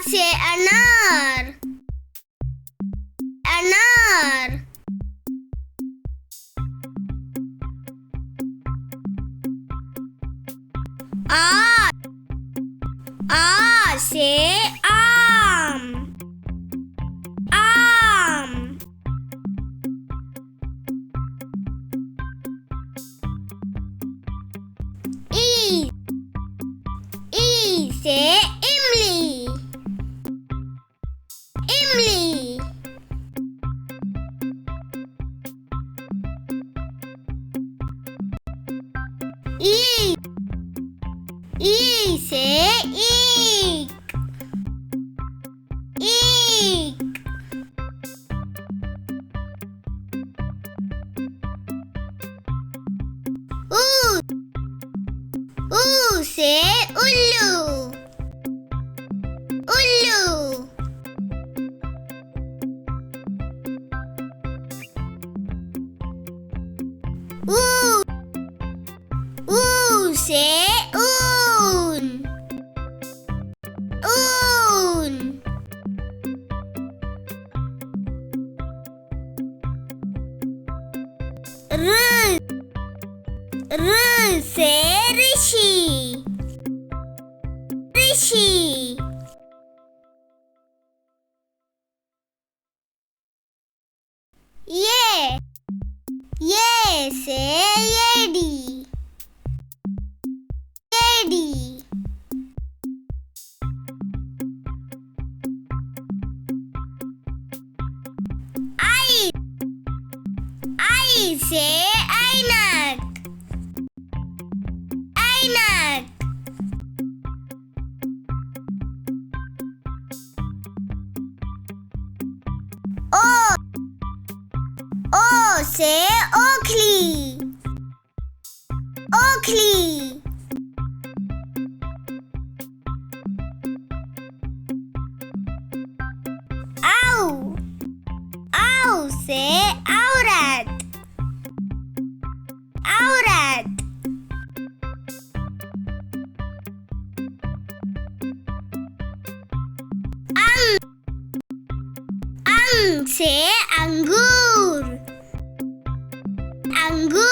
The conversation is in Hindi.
से अनार, अनार। आ से आम, आम। ई से इमली, इमली। ई से ईक, ईक। ऊ से उल्लू, उल्लू। ऊ से ऊन, ऊन। र से ऋषि, ऋषि। ये से येडी, येडी। आई से ऐनक, ऐनक। ओ से ओखली, ओखली। आऊ से औरत, औरत। अंग से अंगूर, अंगूर।